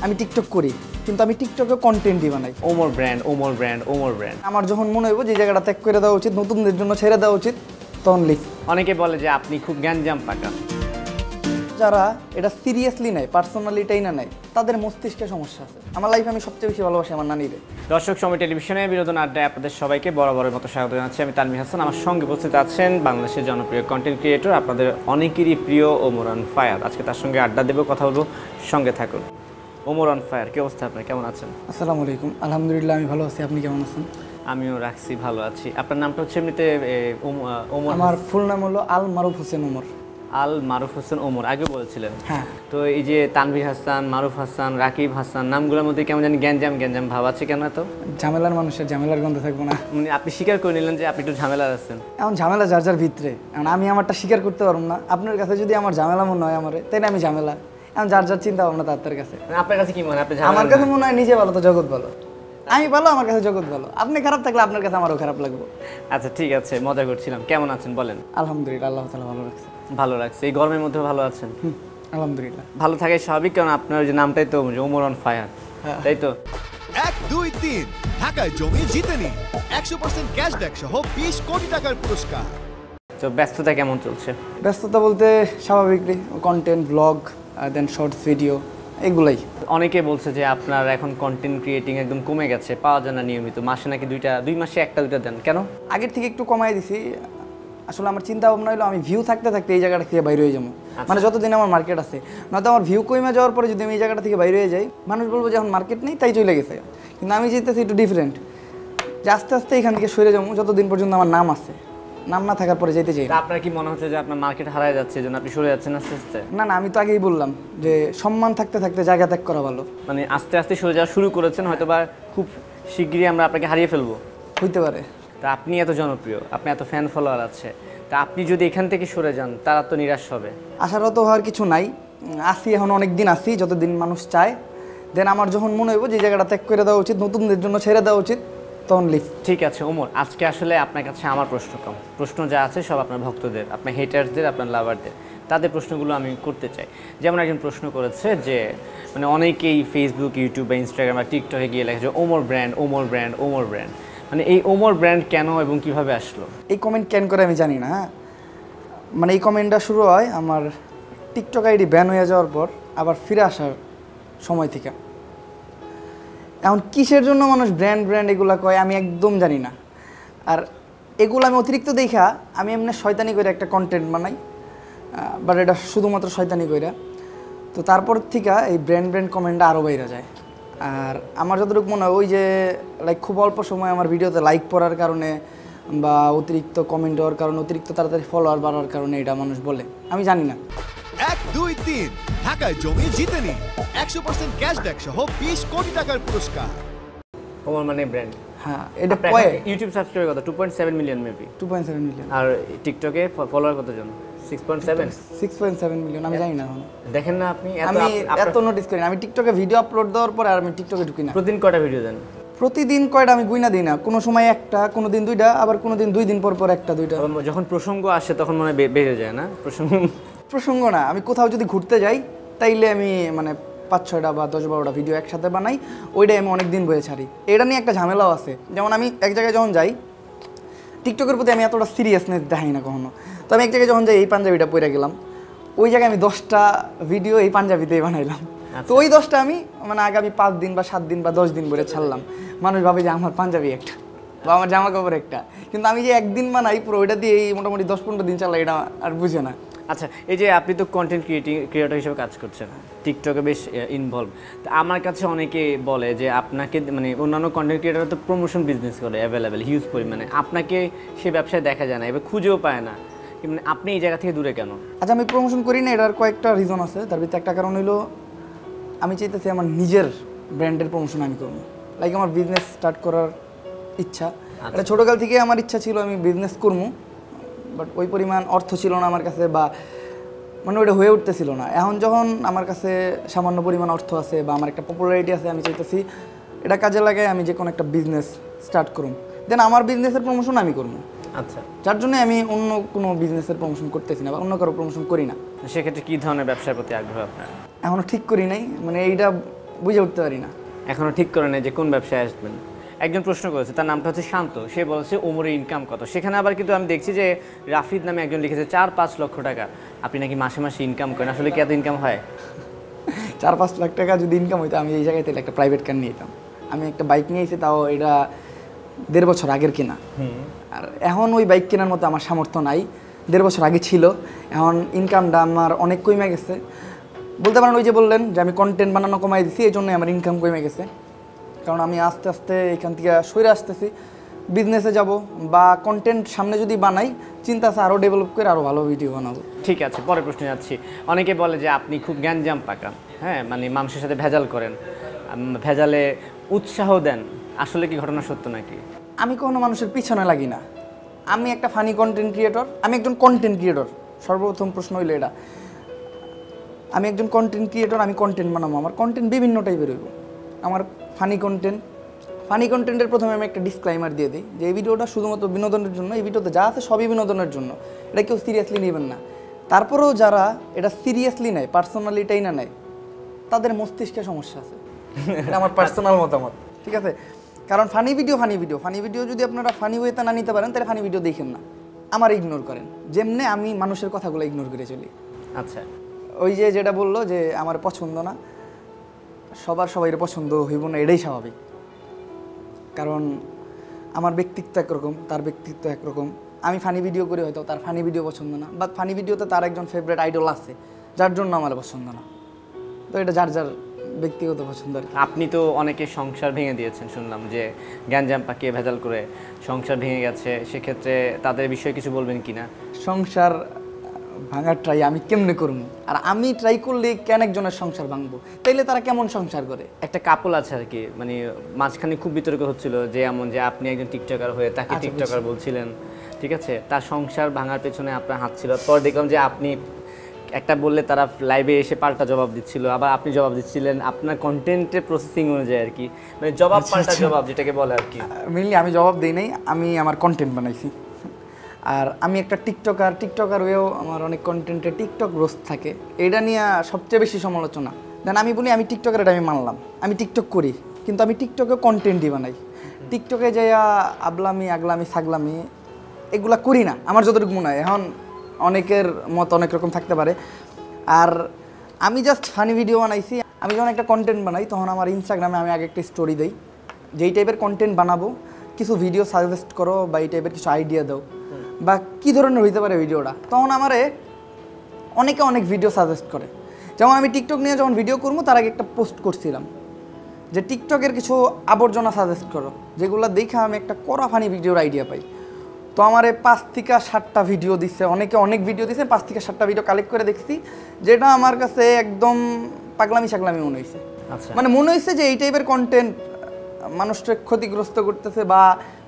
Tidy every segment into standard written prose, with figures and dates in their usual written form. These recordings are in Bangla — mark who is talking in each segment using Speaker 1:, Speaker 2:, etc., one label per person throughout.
Speaker 1: আমি টিকটক করি, কিন্তু আমি টিকটকে কন্টেন্টই বানাই।
Speaker 2: Omar brand, Omar brand, Omar brand.
Speaker 1: আমার যখন মনে হইব যে জায়গাটা ত্যাগ করে দেওয়া উচিত, নতুনদের জন্য ছেড়ে দেওয়া উচিত, তখন লিভ।
Speaker 2: অনেকে বলে যে আপনি খুব গ্যাঞ্জাম পাকা।
Speaker 1: যারা এটা সিরিয়াসলি নেয়, পার্সোনালিটাই না নেয়, তাদের মস্তিষ্কে সমস্যা আছে। আমার লাইফে আমি সবচেয়ে বেশি ভালোবাসি আমার নানিরে।
Speaker 2: দর্শক সময় টেলিভিশনে বিনোদন আড্ডায় আপনাদের সবাইকে বরাবরের মতো স্বাগত জানাচ্ছি। আমি তানভীর হাসান। আমার সঙ্গে উপস্থিত আছেন বাংলাদেশের জনপ্রিয় কন্টেন্ট ক্রিয়েটর, আপনাদের অনেকেরই প্রিয় ওমর অন ফায়ার। আজকে তার সঙ্গে আড্ডা দেবো, কথা বলবো, সঙ্গে থাকুন। ওমর অন ফায়ার, কি অবস্থা আপনার, কেমন আছেন?
Speaker 1: আসসালামু আলাইকুম। আলহামদুলিল্লাহ, আমি ভালো আছি। আপনি কেমন আছেন?
Speaker 2: আমিও রাখছি, ভালো আছি। আপনার নামটা হচ্ছে এমনিতে ওমর?
Speaker 1: আমার ফুল নাম হলো আল মারুফ হোসেন ওমর।
Speaker 2: আল মারুফ হোসেন ওমর আগে বলেছিলেন।
Speaker 1: হ্যাঁ।
Speaker 2: তো এই যে তানভীর হাসান, মারুফ হাসান, রাকিব হাসান, নামগুলোর মধ্যে কেমন জানি গ্যাঞ্জাম গ্যাঞ্জাম ভাব আছে কেন? এত
Speaker 1: ঝামেলার মানুষের ঝামেলার গন্ধ থাকবো না?
Speaker 2: মানে আপনি স্বীকার করে নিলেন যে আপনি একটু ঝামেলার আছেন।
Speaker 1: এখন ঝামেলা যার যার ভিতরে, এখন আমি আমারটা স্বীকার করতে পারবো না। আপনার কাছে যদি আমার ঝামেলা মনে হয় আমার, তাই না আমি ঝামেলা। এখন যার যার চিন্তা ভাবনা তার কাছে।
Speaker 2: আপনার কাছে কি মনে হয়?
Speaker 1: আমার কাছে মনে হয় নিজে ভালো তো জগৎ ভালো। আমি ভালো, আমার কাছে জগৎ ভালো। আপনি খারাপ থাকলে আপনার কাছে আমারও খারাপ লাগবে।
Speaker 2: আচ্ছা ঠিক আছে, মজা করছিলাম। কেমন আছেন বলেন?
Speaker 1: আলহামদুলিল্লাহ, আল্লাহ তাআলা ভালো রাখছে।
Speaker 2: ভালো লাগছে। এই গরমের মধ্যে ভালো আছেন?
Speaker 1: আলহামদুলিল্লাহ।
Speaker 2: ভালো থাকাই স্বাভাবিক, কারণ আপনার যে নামটাই তো ওমর অন ফায়ার, তাই তো?
Speaker 3: 1, 2, 3 ঢাকায় জমি জিতে নিন 100% ক্যাশব্যাক সহ 20 কোটি টাকার পুরস্কার।
Speaker 2: তো ব্যস্ততা কেমন চলছে?
Speaker 1: ব্যস্ততা বলতে স্বাভাবিকলি কন্টেন্ট, ব্লগ, দেন শর্টস ভিডিও, এগুলাই।
Speaker 2: অনেকে বলছে যে আপনার এখন কন্টেন্ট ক্রিয়েটিং একদম কমে গেছে, পাওয়া যায় না নিয়মিত। মাসে নাকি দুই মাসে একটা দুইটা দেন, কেন?
Speaker 1: আগের থেকে একটু কমাই দিছি। আসলে আমার চিন্তা ভাবনা হলো আমি ভিউ থাকতে থাকতে এই জায়গাটা থেকে বাইরে হয়ে যাবো। মানে যতদিন আমার মার্কেট আছে, নয়তো আমার ভিউ কমে যাওয়ার পরে যদি আমি এই জায়গাটা থেকে বাইরে হয়ে যাই, মানুষ বলবো যে এখন মার্কেট নেই তাই চলে গেছে। কিন্তু আমি যেতেছি একটু ডিফারেন্ট, যে আস্তে আস্তে এখান থেকে সরে যাবো যতদিন পর্যন্ত আমার নাম আছে। নাম না থাকার পরে যেতে চাই না।
Speaker 2: আপনার কি মনে হচ্ছে যে আপনার মার্কেট হারায় যাচ্ছে, এই জন্য আপনি সরে যাচ্ছেন আস্তে আস্তে?
Speaker 1: না না, আমি তো আগেই বললাম যে সম্মান থাকতে থাকতে জায়গা ত্যাগ করা ভালো।
Speaker 2: মানে আস্তে আস্তে সরে যাওয়া শুরু করেছেন, হয়তো বা খুব শিগগিরই আমরা আপনাকে হারিয়ে ফেলবো।
Speaker 1: হইতে পারে।
Speaker 2: তা আপনি এত জনপ্রিয়, আপনি এত ফ্যান ফলোয়ার আছে, তা আপনি যদি এখান থেকে সরে যান তারা তো নিরাশ হবে।
Speaker 1: আশারত হওয়ার কিছু নাই। আসি এখন অনেক দিন আসি, যতদিন মানুষ চায়। দেন আমার যখন মনে হইব যে জায়গাটা ত্যাগ করে দেওয়া উচিত, নতুনদের জন্য ছেড়ে দেওয়া উচিত, তখন লিভ।
Speaker 2: ঠিক আছে ওমর, আজকে আসলে আপনার কাছে আমার প্রশ্ন যা আছে সব আপনার ভক্তদের, আপনার হেটার্সদের, আপনার লাভারদের, তাদের প্রশ্নগুলো আমি করতে চাই। যেমন একজন প্রশ্ন করেছে যে মানে অনেকেই ফেসবুক, ইউটিউব বা ইনস্টাগ্রাম বা টিকটকে গিয়ে লেখে Omar brand, Omar brand, Omar brand. মানে এই ওমর ব্র্যান্ড কেন এবং কিভাবে আসলো?
Speaker 1: এই কমেন্ট ক্যান করে আমি জানি না। মানে এই কমেন্টটা শুরু হয় আমার টিকটক আইডি ব্যান হয়ে যাওয়ার পর আবার ফিরে আসার সময় থেকে। এখন কিসের জন্য মানুষ ব্র্যান্ড ব্র্যান্ড এগুলো কয় আমি একদম জানি না। আর এগুলো আমি অতিরিক্ত দেখা আমি এমনি শয়তানি করে একটা কন্টেন্ট বানাই, বাট এটা শুধুমাত্র শয়তানি কইরা। তো তারপর থেকে এই ব্র্যান্ড কমেন্টটা আরও বাইরে যায়। আর আমার যতটুকু মনে হয় ওই যে লাইক খুব অল্প সময় আমার ভিডিওতে লাইক পড়ার কারণে বা অতিরিক্ত কমেন্ট হওয়ার কারণে, অতিরিক্ত তাড়াতাড়ি ফলোয়ার বাড়ার কারণে এটা মানুষ বলে, আমি জানি না।
Speaker 3: 1, 2, 3 ঢাকায় জমি জিতে নিন 100% ক্যাশব্যাক সহ 20 কোটি টাকার পুরস্কার।
Speaker 2: ওমর মানে ব্র্যান্ড।
Speaker 1: হ্যাঁ, এটা কয়
Speaker 2: ইউটিউব সাবস্ক্রাইবার কত? 2.7 মিলিয়ন মেবি।
Speaker 1: 2.7 মিলিয়ন।
Speaker 2: আর টিকটকে ফলোয়ার কতজন? 6.7
Speaker 1: 6.7 মিলিয়ন। আমি জানি না এখন।
Speaker 2: দেখেন না আপনি,
Speaker 1: আমি এত নোটিস করি না। আমি টিকটকে ভিডিও আপলোড দেওয়ার পরে আর আমি টিকটকে ঢুকি না।
Speaker 2: প্রতিদিন কয়টা ভিডিও দেন?
Speaker 1: প্রতিদিন কয়টা আমি গুইনা দিই না। কোনো সময় একটা, কোনো দিন দুইটা, আবার কোনো দিন 2 দিন পর পর একটা দুইটা।
Speaker 2: যখন প্রসঙ্গ আসে তখন মনে বেড়ে যায় না
Speaker 1: প্রসঙ্গ না, আমি কোথাও যদি ঘুরতে যাই তাইলে আমি মানে 5-6টা বা 10-12টা ভিডিও একসাথে বানাই, ওইটাই আমি অনেক দিন বয়ে ছাড়ি। এটা নিয়ে একটা ঝামেলাও আছে। যেমন আমি এক জায়গায় যখন যাই, টিকটকের প্রতি আমি এতটা সিরিয়াসনেস দেখাই না কখনো। তো আমি এক জায়গায় যখন যাই, এই পাঞ্জাবিটা পরে গেলাম, ওই জায়গায় আমি 10টা ভিডিও এই পাঞ্জাবিতেই বানাইলাম। তো ওই 10টা আমি মানে আগামী 5 দিন বা 7 দিন বা 10 দিন করে ছাড়লাম। মানুষ ভাবে যে আমার পাঞ্জাবি একটা বা আমার জামা কাপড় একটা, কিন্তু আমি যে একদিন বানাই পুরো ওইটা দিয়ে মোটামুটি 10-15 দিন চালাই, এটা আর বুঝে না।
Speaker 2: আচ্ছা, এই যে আপনি তো কন্টেন্ট ক্রিয়েটর হিসেবে কাজ করছেন, টিকটকে বেশ ইনভলভ। তো আমার কাছে অনেকে বলে যে আপনাকে মানে অন্যান্য কন্টেন্ট ক্রিয়েটর তো প্রমোশন বিজনেস করে অ্যাভেলেবেল হিউজ পরিমাণে, আপনাকে সে ব্যবসায় দেখা যায় না, এবার খুঁজেও পায় না। মানে আপনি এই জায়গা থেকে দূরে কেন?
Speaker 1: আচ্ছা, আমি প্রমোশন করি না, এটার কয়েকটা রিজন আছে। তার ভিতরে একটা কারণ হলো আমি চাইতেছি আমার নিজের ব্র্যান্ডের প্রমোশন আমি করবো। লাইক আমার বিজনেস স্টার্ট করার ইচ্ছা। এটা ছোটোকাল থেকে আমার ইচ্ছা ছিল আমি বিজনেস করবো, বাট ওই পরিমাণ অর্থ ছিল না আমার কাছে, বা মানে ওইটা হয়ে উঠতেছিল না। এখন যখন আমার কাছে সামান্য পরিমাণ অর্থ আছে বা আমার একটা পপুলারিটি আছে, আমি চাইতেছি এটা কাজে লাগাই আমি যে কোনো একটা বিজনেস স্টার্ট করুন, দেন আমার বিজনেসের প্রমোশন আমি করবো।
Speaker 2: আচ্ছা,
Speaker 1: যার জন্য আমি অন্য কোনো বিজনেসের প্রমোশন করতেছি না বা অন্য কারো প্রমোশন করি না।
Speaker 2: সেক্ষেত্রে কী ধরনের ব্যবসার প্রতি আগ্রহ আপনার?
Speaker 1: এখনও ঠিক করি নাই, মানে এইটা বুঝে উঠতে পারি না।
Speaker 2: এখনো ঠিক করে নেই যে কোন ব্যবসায় আসবেন। একজন প্রশ্ন করেছে, তার নামটা হচ্ছে শান্ত, সে বলেছে ওমরের ইনকাম কত। সেখানে আবার কিন্তু আমি দেখছি যে রাফিদ নামে একজন লিখেছে 4-5 লক্ষ টাকা আপনি নাকি মাসে মাসে ইনকাম করেন। আসলে কি এত ইনকাম হয়?
Speaker 1: 4-5 লাখ টাকা যদি ইনকাম হইতো আমি এই জায়গায় তাহলে একটা প্রাইভেট কার নিয়ে যেতাম। আমি একটা বাইক নিয়ে এসেছি, তাও এটা 1.5 বছর আগের কেনা। আর এখন ওই বাইক কেনার মতো আমার সামর্থ্য নাই, 1.5 বছর আগে ছিল। এখন ইনকামটা আমার অনেক কমে গেছে বলতে পারেন। ওই যে বললেন যে আমি কন্টেন্ট বানানো কমাই দিছি, এই জন্যই আমার ইনকাম কমে গেছে। কারণ আমি আস্তে আস্তে এখান থেকে সরে আসতেছি, বিজনেসে যাব বা কন্টেন্ট সামনে যদি বানাই, চিন্তা আছে আরও ডেভেলপ করে আরও ভালো ভিডিও বানাবো।
Speaker 2: ঠিক আছে, পরের প্রশ্নে যাচ্ছি। অনেকে বলে যে আপনি খুব গ্যাঞ্জাম পাকান, হ্যাঁ, মানে মানুষের সাথে ভেজাল করেন, ভেজালে উৎসাহ দেন। আসলে কি ঘটনা সত্য নাকি?
Speaker 1: আমি কোনো মানুষের পিছনে লাগি না। আমি একটা ফানি কন্টেন্ট ক্রিয়েটর, আমি একজন কন্টেন্ট ক্রিয়েটর। সর্বপ্রথম প্রশ্ন হইলো এটা, আমি একজন কন্টেন্ট ক্রিয়েটর, আমি কন্টেন্ট বানাবো। আমার কন্টেন্ট বিভিন্ন টাইপের হইব। আমার ফানি কন্টেন্টের প্রথমে আমি একটা ডিসক্লাইমার দিয়ে দিই যে এই ভিডিওটা শুধুমাত্র বিনোদনের জন্য, এই ভিডিওতে যা আছে সবই বিনোদনের জন্য, এটা কেউ সিরিয়াসলি নেবেন না। তারপরেও যারা এটা সিরিয়াসলি নেয়, পার্সোনালি এটাই না নেয়, তাদের মস্তিষ্কে সমস্যা আছে। এটা আমার পার্সোনাল মতামত, ঠিক আছে? কারণ ফানি ভিডিও যদি আপনারা ফানি ওয়েতে না নিতে পারেন, তাহলে ফানি ভিডিও দেখেন না, আমার ইগনোর করেন। যেমনি আমি মানুষের কথাগুলো ইগনোর করে চলি।
Speaker 2: আচ্ছা,
Speaker 1: ওই যে যেটা বললো যে আমার পছন্দ না, সবাই পছন্দ হইব না, এটাই স্বাভাবিক। কারণ আমার ব্যক্তিত্ব একরকম, তার ব্যক্তিত্ব একরকম। আমি ফানি ভিডিও করি, হয়তো তার ফানি ভিডিও পছন্দ না, বাট ফানি ভিডিওতে তার একজন ফেভারিট আইডল আছে যার জন্য আমার পছন্দ না। তো এটা যার যার ব্যক্তিগত পছন্দ।
Speaker 2: আপনি তো অনেকে সংসার ভেঙে দিয়েছেন, শুনলাম যে গ্যাঞ্জাম পাকিয়ে ভেজাল করে সংসার ভেঙে গেছে, সেক্ষেত্রে তাদের বিষয়ে কিছু বলবেন কিনা?
Speaker 1: সংসার ভাঙার ট্রাই আমি কেমনে করবো? আর আমি ট্রাই করলে কেন একজনের সংসার ভাঙবো? তাইলে তারা কেমন সংসার করে?
Speaker 2: একটা কাপল আছে আর কি, মানে মাঝখানে খুব বিতর্ক হচ্ছিল যে এমন যে আপনি একজন টিকটকার হয়ে তাকে টিকটকার বলছিলেন, ঠিক আছে, তার সংসার ভাঙার পেছনে আপনার হাত ছিল। পর দেখলাম যে আপনি একটা বললে তারা লাইভে এসে পাল্টা জবাব দিচ্ছিল, আবার আপনি জবাব দিচ্ছিলেন আপনার কন্টেন্টের প্রসেসিং অনুযায়ী আর কি, মানে জবাব পাল্টা জবাব যেটাকে বলে আর কি।
Speaker 1: মেনলি আমি জবাব দিই নাই, আমি আমার কন্টেন্ট বানাইছি। আর আমি একটা টিকটকার হয়েও আমার অনেক কন্টেন্টে টিকটক রোস্ট থাকে, এটা নিয়ে সবচেয়ে বেশি সমালোচনা। দেন আমি বলি আমি টিকটকার, এটা আমি মানলাম, আমি টিকটক করি, কিন্তু আমি টিকটকে কন্টেন্টই বানাই। টিকটকে যাইয়া আগলামি ছাগলামি এগুলা করি না, আমার যতটুকু মনে হয়। এখন অনেকের মত অনেক রকম থাকতে পারে। আর আমি জাস্ট ফানি ভিডিও বানাইছি। আমি যখন একটা কন্টেন্ট বানাই, তখন আমার ইনস্টাগ্রামে আমি আগে একটা স্টোরি দিই যে এই টাইপের কন্টেন্ট বানাবো, কিছু ভিডিও সাজেস্ট করো বা এই টাইপের কিছু আইডিয়া দাও বা কী ধরনের হইতে পারে ভিডিওটা। তখন আমারে অনেকে অনেক ভিডিও সাজেস্ট করে। যেমন আমি টিকটক নিয়ে যখন ভিডিও করবো, তার আগে একটা পোস্ট করছিলাম যে টিকটকের কিছু আবর্জনা সাজেস্ট করো, যেগুলো দেখে আমি একটা কড়া ফানি ভিডিওর আইডিয়া পাই। তো আমার 5 থেকে 7টা ভিডিও দিচ্ছে, অনেকে অনেক ভিডিও দিচ্ছে, 5 থেকে 7টা ভিডিও কালেক্ট করে দেখছি, যেটা আমার কাছে একদম পাগলামি মনে হয়েছে।
Speaker 2: আচ্ছা,
Speaker 1: মানে মনে হয়েছে যে এই টাইপের কন্টেন্ট মানুষকে ক্ষতিগ্রস্ত করতেছে বা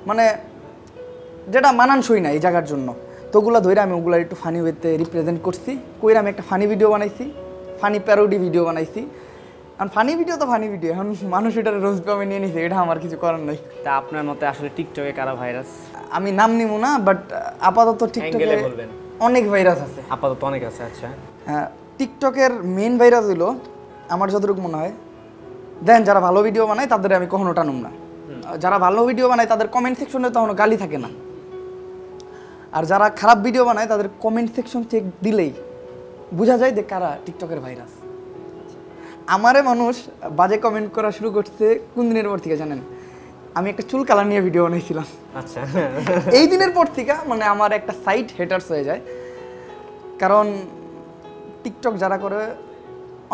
Speaker 1: মানে যেটা মানানসই না এই জায়গার জন্য। তো ওগুলো ধরে আমি ওগুলো একটু ফানি ওয়েতে রিপ্রেজেন্ট করছি, কইরা আমি একটা ফানি ভিডিও বানাইছি, ফানি প্যারোডি ভিডিও বানাইছি। আর ফানি ভিডিও তো ফানি ভিডিও, এখন মানুষ এটার রোজ কমে নিয়ে নিছে, এটা আমার কিছু করার নাই।
Speaker 2: তা আপনার মতে আসলে টিকটকে কারা ভাইরাস?
Speaker 1: আমি নাম নিব না, বাট আপাতত টিকটকে অনেক ভাইরাস আছে।
Speaker 2: আপাতত অনেক আছে। আচ্ছা,
Speaker 1: হ্যাঁ, টিকটকের মেইন ভাইরাস হইলো আমার যতটুকু মনে হয়, দেন যারা ভালো ভিডিও বানায় তাদের আমি কখনো টানুম না। যারা ভালো ভিডিও বানায় তাদের কমেন্ট সেকশনে তখনও গালি থাকে না। আর যারা খারাপ ভিডিও বানায় তাদের কমেন্ট সেকশন চেক দিলেই বোঝা যায় যে কারা টিকটকের ভাইরাস। আমারে মানুষ বাজে কমেন্ট করা শুরু করছে কোন দিনের পর থেকে জানেন? আমি একটা চুল কালার নিয়ে ভিডিও বানাইছিলাম।
Speaker 2: আচ্ছা,
Speaker 1: এই দিনের পর থেকে মানে আমার একটা সাইট হেটার্স হয়ে যায়। কারণ টিকটক যারা করে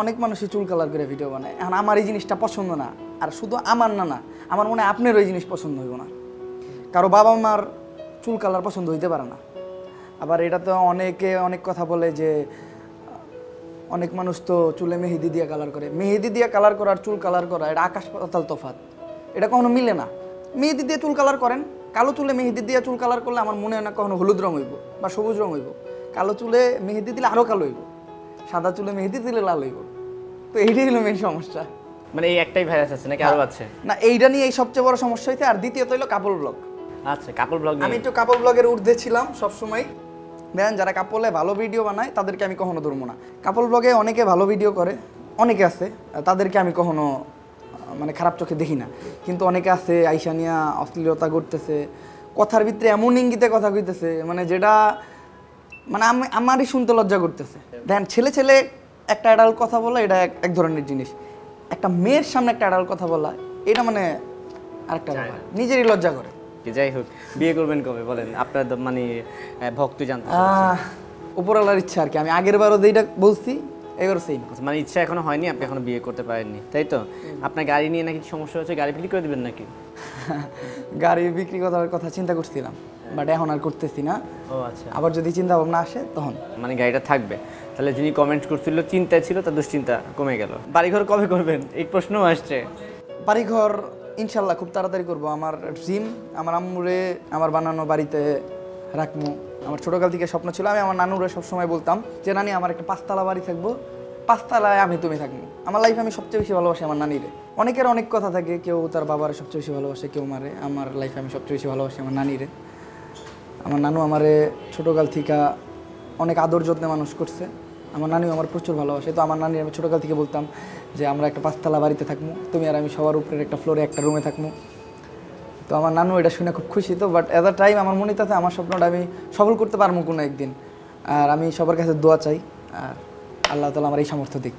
Speaker 1: অনেক মানুষই চুল কালার করে ভিডিও বানায়। এখন আমার এই জিনিসটা পছন্দ না। আর শুধু আমার না, আমার মনে হয় আপনার ওই জিনিস পছন্দ হইব না। কারো বাবা মার চুল কালার পছন্দ হইতে পারে না। আবার এটা তো অনেকে অনেক কথা বলে যে অনেক মানুষ তো চুলে মেহেদি দিয়ে কালার করে। মেহেদি দিয়ে কালার করা আর চুল কালার করা এটা আকাশ পাতাল তফাৎ, এটা কখনো মিলে না। মেহেদি দিয়ে চুল কালার করেন, কালো চুলে মেহেদি দিয়ে চুল কালার করলে আমার মনে হয় না কখনো হলুদ রং হইব বা সবুজ রং হইব। কালো চুলে মেহেদি দিলে আরও কালো হইব, সাদা চুলে মেহেদি দিলে লাল হইব। তো এইটাই হলো মেন সমস্যা।
Speaker 2: মানে এই একটাই ভাইরাস আছে নাকি আরো আছে?
Speaker 1: না, এইটা নিয়ে এই সবচেয়ে বড় সমস্যা হইছে। আর দ্বিতীয়ত হইলো কাপল ব্লগ।
Speaker 2: আচ্ছা, কাপল ব্লগ।
Speaker 1: আমি একটু কাপল ব্লগের ঊর্ধ্বে ছিলাম সবসময়। দেন যারা কাপলে ভালো ভিডিও বানায় তাদেরকে আমি কখনো ধরবো না। কাপল ব্লগে অনেকে ভালো ভিডিও করে, অনেকে আছে তাদেরকে আমি কখনো মানে খারাপ চোখে দেখি না, কিন্তু অনেকে আছে আইসা নিয়া অশ্লীলতা করতেছে, কথার ভিতরে এমন ইঙ্গিতে কথা কইতেছে মানে যেটা মানে আমারই শুনতে লজ্জা করতেছে। দেখেন ছেলে ছেলে একটা অ্যাডাল্ট কথা বলা এটা এক ধরনের জিনিস, একটা মেয়ের সামনে একটা অ্যাডাল্ট কথা বলা এটা মানে আরেকটা ব্যাপার, নিজেরই লজ্জা করে।
Speaker 2: যাই হোক, বিয়ে করবেন কবে বলেন? আপনার মানে ভক্ত জানতে
Speaker 1: উপরওয়ালার ইচ্ছা আর কি। আমি আগের বারও যেটা বলছি এবারও সেম,
Speaker 2: মানে ইচ্ছা এখনো হয়নি, আপনি এখনো বিয়ে করতে পারেননি, তাই তো? আপনার গাড়ি নিয়ে নাকি সমস্যা হচ্ছে, গাড়ি বিক্রি করে দিবেন নাকি?
Speaker 1: গাড়ি বিক্রি করার কথা চিন্তা করছিলাম, বাট এখন আর করতেছি না।
Speaker 2: ও আচ্ছা,
Speaker 1: আবার যদি চিন্তা ভাবনা আসে তখন
Speaker 2: মানে গাড়িটা থাকবে। তাহলে যিনি কমেন্ট করছিল চিন্তায় ছিল, তার দুশ্চিন্তা কমে গেল। বাড়িঘর কবে করবেন এই প্রশ্নও আসছে।
Speaker 1: বাড়িঘর ইনশাল্লাহ খুব তাড়াতাড়ি করব। আমার ড্রিম আমার আম্মুরে আমার বানানো বাড়িতে রাখবো। আমার ছোটোকাল থেকে স্বপ্ন ছিল, আমি আমার নানুরে সবসময় বলতাম যে নানি আমার একটা 5 তলা বাড়ি থাকবো, 5 তলায় আমি তুমি থাকবো। আমার লাইফে আমি সবচেয়ে বেশি ভালোবাসি আমার নানিরে। অনেকের অনেক কথা থাকে, কেউ তার বাবারে সবচেয়ে বেশি ভালোবাসে, কেউ মারে। আমার লাইফে আমি সবচেয়ে বেশি ভালোবাসি আমার নানিরে। আমার নানু আমারে ছোটোকাল থেকে অনেক আদর যত্নে মানুষ করছে। আমার নানিও আমার প্রচুর ভালোবাসে। তো আমার নানি আমি ছোটোকাল থেকে বলতাম যে আমরা একটা 5 তলা বাড়িতে থাকবো, তুমি আর আমি সবার উপরের একটা ফ্লোরে একটা রুমে থাকবো। তো আমার নানু এটা শুনে খুব খুশি। তো বাট এট দ্য টাইম আমার মনে আছে আমার স্বপ্নটা আমি সফল করতে পারবো কোনো একদিন। আর আমি সবার কাছে দোয়া চাই, আর আল্লাহ তাআলা আমার এই সামর্থ্য দিক।